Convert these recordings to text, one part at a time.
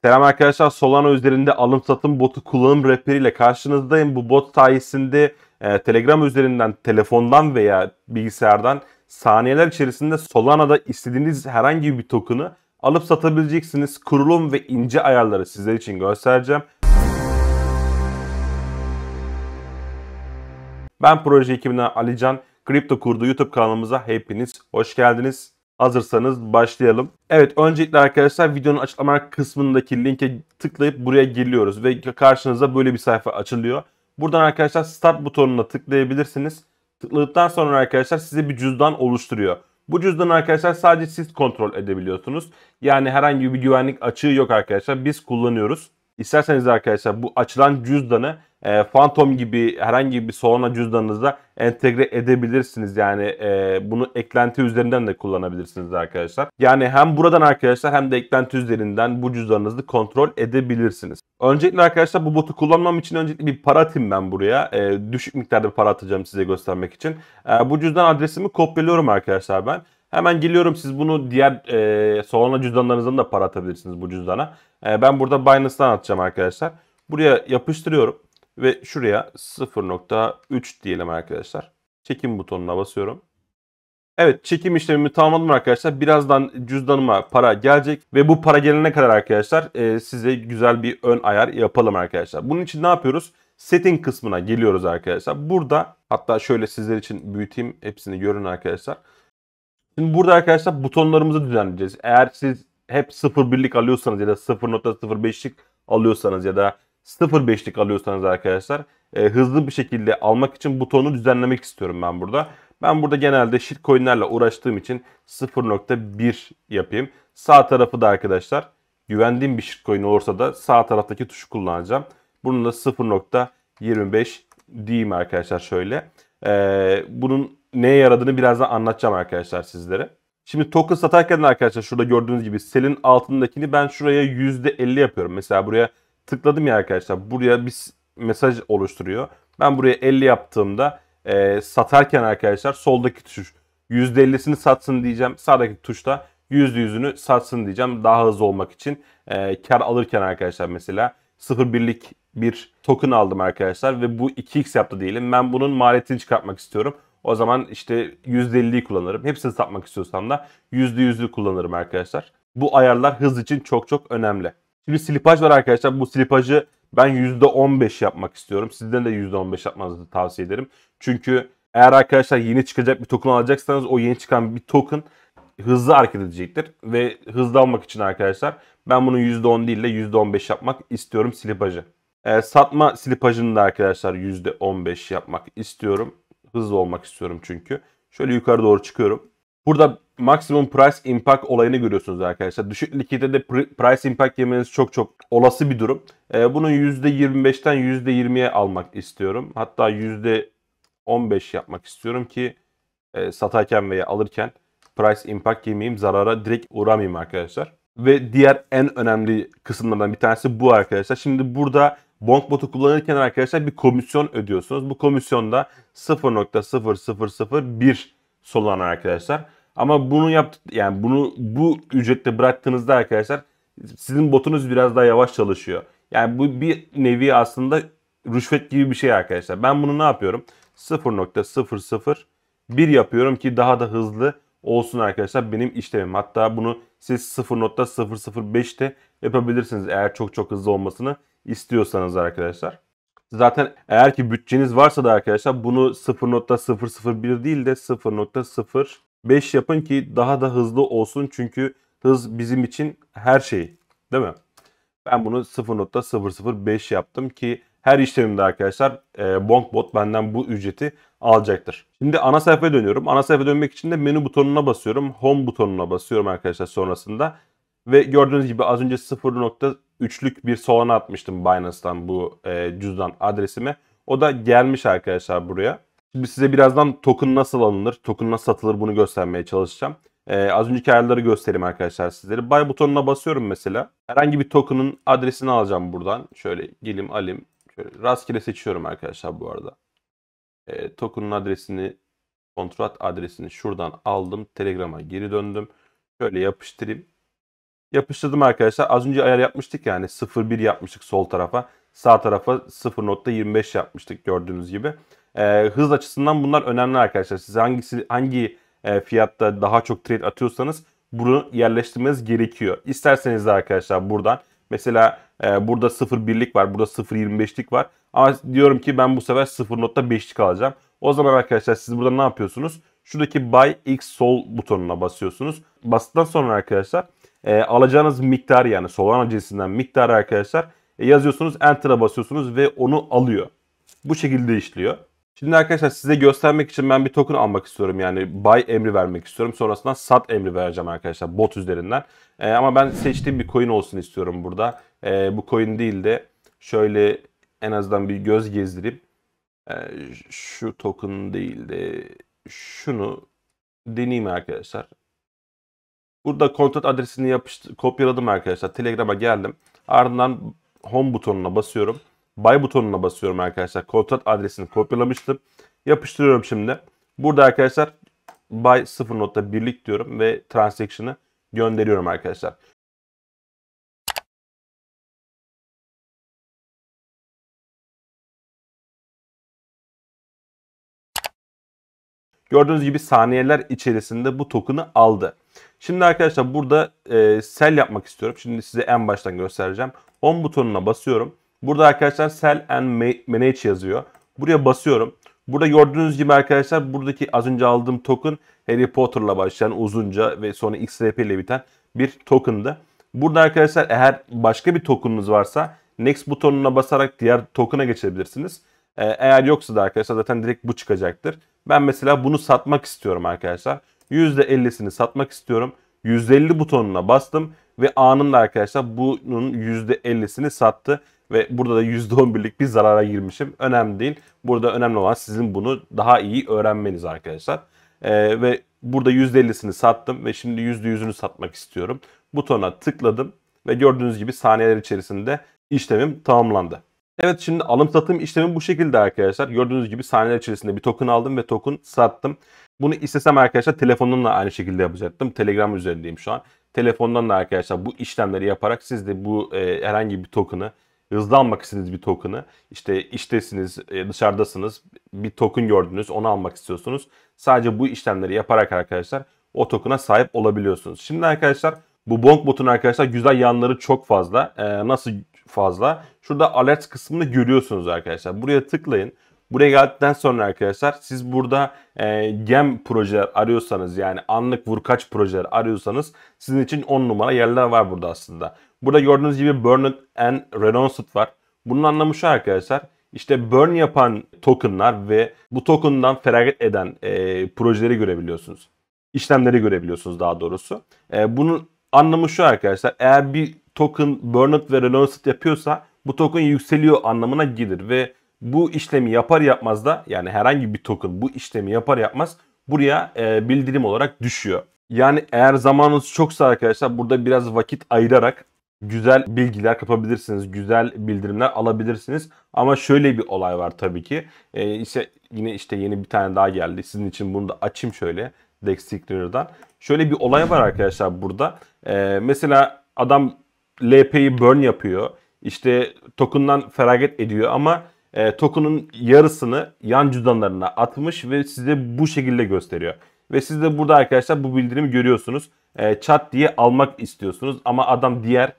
Selam arkadaşlar, Solana üzerinde alım satım botu kullanım rehberiyle karşınızdayım. Bu bot sayesinde Telegram üzerinden, telefondan veya bilgisayardan saniyeler içerisinde Solana'da istediğiniz herhangi bir token'ı alıp satabileceksiniz. Kurulum ve ince ayarları sizler için göstereceğim. Ben proje ekibinden Alican, Kripto Kurdu YouTube kanalımıza hepiniz hoş geldiniz. Hazırsanız başlayalım. Evet, öncelikle arkadaşlar videonun açıklama kısmındaki linke tıklayıp buraya geliyoruz ve karşınıza böyle bir sayfa açılıyor. Buradan arkadaşlar Start butonuna tıklayabilirsiniz. Tıkladıktan sonra arkadaşlar size bir cüzdan oluşturuyor. Bu cüzdanı arkadaşlar sadece siz kontrol edebiliyorsunuz. Yani herhangi bir güvenlik açığı yok arkadaşlar. Biz kullanıyoruz. İsterseniz arkadaşlar bu açılan cüzdanı Phantom gibi herhangi bir Solana cüzdanınızda entegre edebilirsiniz. Yani bunu eklenti üzerinden de kullanabilirsiniz arkadaşlar. Yani hem buradan arkadaşlar hem de eklenti üzerinden bu cüzdanınızı kontrol edebilirsiniz. Öncelikle arkadaşlar bu botu kullanmam için öncelikle bir para atayım ben buraya. Düşük miktarda bir para atacağım size göstermek için. Bu cüzdan adresimi kopyalıyorum arkadaşlar ben. Hemen geliyorum, siz bunu diğer Solana cüzdanlarınızdan da para atabilirsiniz bu cüzdana. Ben burada Binance'dan atacağım arkadaşlar. Buraya yapıştırıyorum ve şuraya 0.3 diyelim arkadaşlar. Çekim butonuna basıyorum. Evet, çekim işlemimi tamamladım arkadaşlar. Birazdan cüzdanıma para gelecek ve bu para gelene kadar arkadaşlar size güzel bir ön ayar yapalım arkadaşlar. Bunun için ne yapıyoruz? Setting kısmına geliyoruz arkadaşlar. Burada hatta şöyle sizler için büyüteyim, hepsini görün arkadaşlar. Şimdi burada arkadaşlar butonlarımızı düzenleyeceğiz. Eğer siz hep 0.1'lik alıyorsanız ya da 0.05'lik alıyorsanız ya da 0.5'lik alıyorsanız arkadaşlar hızlı bir şekilde almak için butonu düzenlemek istiyorum ben burada. Ben burada genelde shitcoin'lerle uğraştığım için 0.1 yapayım. Sağ tarafı da arkadaşlar güvendiğim bir shitcoin olursa da sağ taraftaki tuşu kullanacağım. Bunun da 0.25 diyeyim arkadaşlar şöyle. Bunun neye yaradığını birazdan anlatacağım arkadaşlar sizlere. Şimdi token satarken de arkadaşlar şurada gördüğünüz gibi selin altındakini ben şuraya %50 yapıyorum. Mesela buraya tıkladım ya arkadaşlar. Buraya bir mesaj oluşturuyor. Ben buraya 50 yaptığımda satarken arkadaşlar soldaki tuş %50'sini satsın diyeceğim. Sağdaki tuşta %100'ünü satsın diyeceğim. Daha hızlı olmak için kar alırken arkadaşlar mesela 0.1'lik bir token aldım arkadaşlar ve bu 2x yaptı diyelim. Ben bunun maliyetini çıkartmak istiyorum. O zaman işte %50'yi kullanırım. Hepsini satmak istiyorsam da %100'ü kullanırım arkadaşlar. Bu ayarlar hız için çok çok önemli. Şimdi slipaj var arkadaşlar. Bu slipajı ben %15 yapmak istiyorum. Sizden de %15 yapmanızı tavsiye ederim. Çünkü eğer arkadaşlar yeni çıkacak bir token alacaksanız o yeni çıkan bir token hızlı hareket edecektir. Ve hızlı almak için arkadaşlar ben bunu %10 değil de %15 yapmak istiyorum slipajı. Satma slipajını da arkadaşlar %15 yapmak istiyorum. Hızlı olmak istiyorum çünkü. Şöyle yukarı doğru çıkıyorum. Burada maksimum price impact olayını görüyorsunuz arkadaşlar. Düşük likidite price impact yemeniz çok çok olası bir durum. Bunu %25'ten %20'ye almak istiyorum. Hatta %15 yapmak istiyorum ki satarken veya alırken price impact yemeyeyim, zarara direkt uğramayayım arkadaşlar. Ve diğer en önemli kısımlardan bir tanesi bu arkadaşlar. Şimdi burada Bonkbot'u kullanırken arkadaşlar bir komisyon ödüyorsunuz. Bu komisyonda 0.0001 Solana arkadaşlar. Ama bunu yani bunu bu ücrette bıraktığınızda arkadaşlar sizin botunuz biraz daha yavaş çalışıyor. Yani bu bir nevi aslında rüşvet gibi bir şey arkadaşlar. Ben bunu ne yapıyorum? 0.001 yapıyorum ki daha da hızlı olsun arkadaşlar benim işlemim. Hatta bunu siz 0.005'te yapabilirsiniz eğer çok çok hızlı olmasını istiyorsanız arkadaşlar. Zaten eğer ki bütçeniz varsa da arkadaşlar bunu 0.001 değil de 0.05 yapın ki daha da hızlı olsun. Çünkü hız bizim için her şey, değil mi? Ben bunu 0.005 yaptım ki her işlemimde arkadaşlar Bonkbot benden bu ücreti alacaktır. Şimdi ana sayfaya dönüyorum. Ana sayfaya dönmek için de menü butonuna basıyorum. Home butonuna basıyorum arkadaşlar sonrasında. Ve gördüğünüz gibi az önce 0.3'lük bir Solana atmıştım Binance'tan bu cüzdan adresime. O da gelmiş arkadaşlar buraya. Şimdi size birazdan token nasıl alınır, token nasıl satılır bunu göstermeye çalışacağım. Az önceki ayarları göstereyim arkadaşlar sizlere. Buy butonuna basıyorum mesela. Herhangi bir token'ın adresini alacağım buradan. Şöyle geleyim alayım. Şöyle rastgele seçiyorum arkadaşlar bu arada. Token'ın adresini, kontrat adresini şuradan aldım. Telegram'a geri döndüm. Şöyle yapıştırayım. Yapıştırdım arkadaşlar. Az önce ayar yapmıştık yani 0,1 yapmıştık sol tarafa. Sağ tarafa 0,25 yapmıştık gördüğünüz gibi. Hız açısından bunlar önemli arkadaşlar. Siz hangi fiyatta daha çok trade atıyorsanız bunu yerleştirmeniz gerekiyor. İsterseniz de arkadaşlar buradan mesela burada 0,1'lik var, burada 0,25'lik var. Ama diyorum ki ben bu sefer 0,5'lik alacağım. O zaman arkadaşlar siz burada ne yapıyorsunuz? Şuradaki Buy X Sol butonuna basıyorsunuz. Bastıktan sonra arkadaşlar alacağınız miktar yani Solana cinsinden miktarı arkadaşlar yazıyorsunuz. Enter'a basıyorsunuz ve onu alıyor. Bu şekilde işliyor. Şimdi arkadaşlar size göstermek için ben bir token almak istiyorum. Yani buy emri vermek istiyorum. Sonrasında sat emri vereceğim arkadaşlar bot üzerinden. Ama ben seçtiğim bir coin olsun istiyorum burada. Bu coin değil de şöyle en azından bir göz gezdirip şu token değil de şunu deneyeyim arkadaşlar. Burada kontrat adresini kopyaladım arkadaşlar. Telegram'a geldim. Ardından home butonuna basıyorum. Buy butonuna basıyorum arkadaşlar. Kontrat adresini kopyalamıştım. Yapıştırıyorum şimdi. Burada arkadaşlar buy 0,1'lik diyorum ve transaction'ı gönderiyorum arkadaşlar. Gördüğünüz gibi saniyeler içerisinde bu token'ı aldı. Şimdi arkadaşlar burada sell yapmak istiyorum. Şimdi size en baştan göstereceğim. Home butonuna basıyorum. Burada arkadaşlar sell and manage yazıyor. Buraya basıyorum. Burada gördüğünüz gibi arkadaşlar buradaki az önce aldığım token Harry Potter'la başlayan uzunca ve sonra XRP ile biten bir token'dı. Burada arkadaşlar eğer başka bir token'ınız varsa next butonuna basarak diğer token'a geçebilirsiniz. Eğer yoksa da arkadaşlar zaten direkt bu çıkacaktır. Ben mesela bunu satmak istiyorum arkadaşlar. %50'sini satmak istiyorum. %50 butonuna bastım ve anında arkadaşlar bunun %50'sini sattı. Ve burada da %11'lik bir zarara girmişim. Önemli değil. Burada önemli olan sizin bunu daha iyi öğrenmeniz arkadaşlar. Ve burada %50'sini sattım ve şimdi %100'ünü satmak istiyorum. Butona tıkladım ve gördüğünüz gibi saniyeler içerisinde işlemim tamamlandı. Evet şimdi alım satım işlemi bu şekilde arkadaşlar. Gördüğünüz gibi saniyeler içerisinde bir token aldım ve token sattım. Bunu istesem arkadaşlar telefonumdan da aynı şekilde yapacaktım. Telegram üzerindeyim şu an. Telefondan da arkadaşlar bu işlemleri yaparak siz de bu herhangi bir token'ı hızlı almak istediğiniz bir token'ı işte iştesiniz, dışarıdasınız, bir token gördünüz, onu almak istiyorsunuz. Sadece bu işlemleri yaparak arkadaşlar o token'a sahip olabiliyorsunuz. Şimdi arkadaşlar bu Bonk botun arkadaşlar güzel yanları çok fazla. Nasıl fazla? Şurada alert kısmını görüyorsunuz arkadaşlar. Buraya tıklayın. Buraya geldikten sonra arkadaşlar siz burada gem projeler arıyorsanız yani anlık vurkaç projeler arıyorsanız sizin için 10 numara yerler var burada aslında. Burada gördüğünüz gibi Burned and Renounced var. Bunun anlamı şu arkadaşlar. İşte burn yapan tokenlar ve bu token'dan feragat eden projeleri görebiliyorsunuz. İşlemleri görebiliyorsunuz daha doğrusu. Bunun anlamı şu arkadaşlar. Eğer bir token Burned ve Renounced yapıyorsa bu token yükseliyor anlamına gelir ve bu işlemi yapar yapmaz da yani herhangi bir token bu işlemi yapar yapmaz buraya bildirim olarak düşüyor. Yani eğer zamanınız çoksa arkadaşlar burada biraz vakit ayırarak güzel bilgiler kapabilirsiniz. Güzel bildirimler alabilirsiniz. Ama şöyle bir olay var tabii ki. Yine yeni bir tane daha geldi. Sizin için bunu da açayım şöyle. Dex Securer'dan. Şöyle bir olay var arkadaşlar burada. Mesela adam LP'yi burn yapıyor. İşte token'dan feragat ediyor ama token'ın yarısını yan cüzdanlarına atmış ve size bu şekilde gösteriyor. Ve siz de burada arkadaşlar bu bildirimi görüyorsunuz. Çat diye almak istiyorsunuz ama adam diğer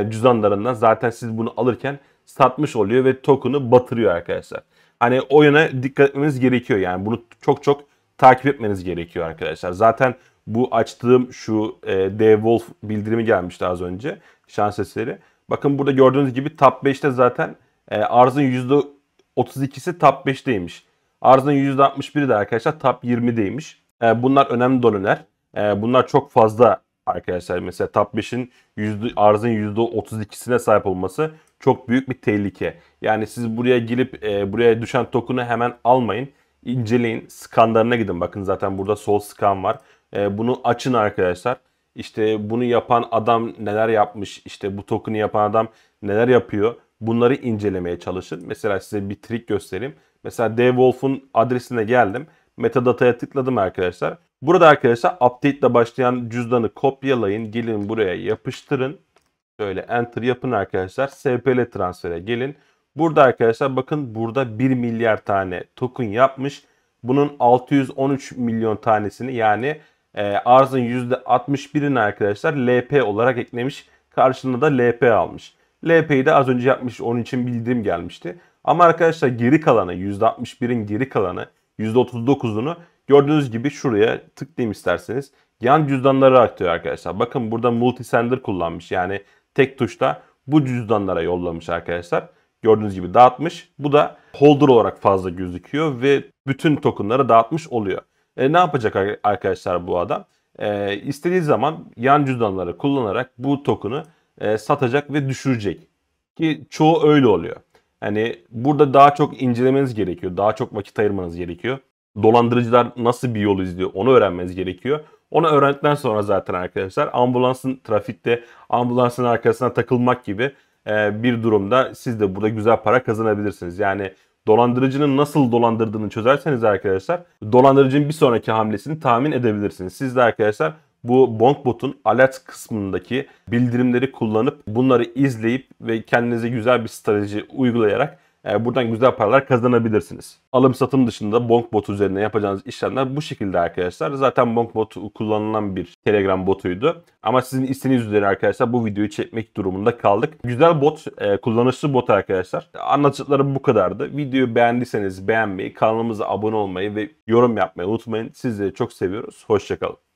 cüzdanlarından zaten siz bunu alırken satmış oluyor ve token'ı batırıyor arkadaşlar. Hani o yöne dikkat etmeniz gerekiyor yani bunu çok çok takip etmeniz gerekiyor arkadaşlar. Zaten bu açtığım şu D-Wolf bildirimi gelmişti az önce şans eseri. Bakın burada gördüğünüz gibi top 5'te zaten arzın %32'si top 5'teymiş. Arzın %61'i de arkadaşlar top 20'deymiş. Bunlar önemli doneler. Bunlar çok fazla arkadaşlar. Mesela top 5'in arzın %32'sine sahip olması çok büyük bir tehlike. Yani siz buraya gelip buraya düşen token'ı hemen almayın. İnceleyin. Skanlarına gidin. Bakın zaten burada sol skan var. Bunu açın arkadaşlar. İşte bunu yapan adam neler yapmış, işte bu token'ı yapan adam neler yapıyor, bunları incelemeye çalışın. Mesela size bir trik göstereyim. Mesela D-Wolf'un adresine geldim. Metadata'ya tıkladım arkadaşlar. Burada arkadaşlar update ile başlayan cüzdanı kopyalayın. Gelin buraya yapıştırın. Şöyle enter yapın arkadaşlar. SPL transfere gelin. Burada arkadaşlar bakın burada 1 milyar tane token yapmış. Bunun 613 milyon tanesini yani arzın %61'ini arkadaşlar LP olarak eklemiş. Karşılığında da LP almış. LP'yi de az önce yapmış. Onun için bildirim gelmişti. Ama arkadaşlar geri kalanı %61'in geri kalanı %39'unu gördüğünüz gibi şuraya tıklayayım isterseniz. Yan cüzdanları aktarıyor arkadaşlar. Bakın burada multisender kullanmış. Yani tek tuşla bu cüzdanlara yollamış arkadaşlar. Gördüğünüz gibi dağıtmış. Bu da holder olarak fazla gözüküyor ve bütün tokenları dağıtmış oluyor. Ne yapacak arkadaşlar bu adam? İstediği zaman yan cüzdanları kullanarak bu token'ı satacak ve düşürecek. Ki çoğu öyle oluyor. Hani burada daha çok incelemeniz gerekiyor. Daha çok vakit ayırmanız gerekiyor. Dolandırıcılar nasıl bir yol izliyor onu öğrenmeniz gerekiyor. Onu öğrendikten sonra zaten arkadaşlar ambulansın trafikte ambulansın arkasına takılmak gibi bir durumda siz de burada güzel para kazanabilirsiniz. Yani dolandırıcının nasıl dolandırdığını çözerseniz arkadaşlar dolandırıcının bir sonraki hamlesini tahmin edebilirsiniz. Siz de arkadaşlar bu BonkBot'un alert kısmındaki bildirimleri kullanıp bunları izleyip ve kendinize güzel bir strateji uygulayarak buradan güzel paralar kazanabilirsiniz. Alım satım dışında BonkBot üzerine yapacağınız işlemler bu şekilde arkadaşlar. Zaten BonkBot kullanılan bir Telegram botuydu. Ama sizin isteğiniz üzere arkadaşlar bu videoyu çekmek durumunda kaldık. Güzel bot, kullanışlı bot arkadaşlar. Anlatacaklarım bu kadardı. Videoyu beğendiyseniz beğenmeyi, kanalımıza abone olmayı ve yorum yapmayı unutmayın. Sizleri çok seviyoruz. Hoşçakalın.